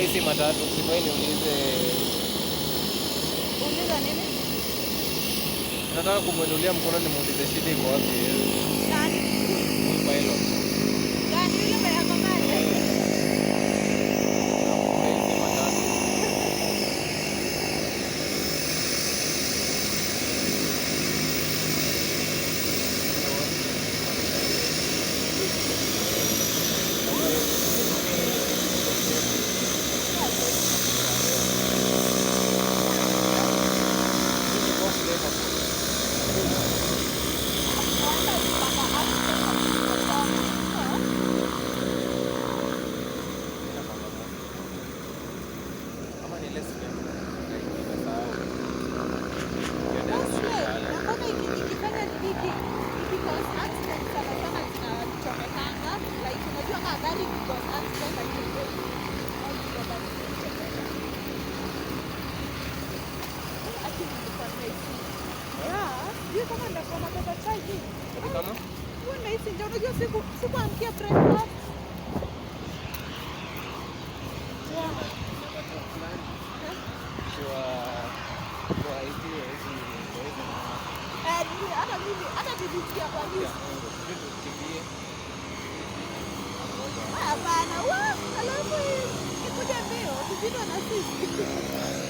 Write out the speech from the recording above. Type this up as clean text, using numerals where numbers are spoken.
hizi matatu, sifai niulize. Uliza nini? Nataka kumwinulia mkono nimuulize shida iko wapi. Nani? Pilot. Gani yule mwenye ako pale? Hizi matatu. Unajua sikuamkia breakfast. Hata nilisikia kwa news. Hapana, alafu ikuja mbio, tupitwa na sisi.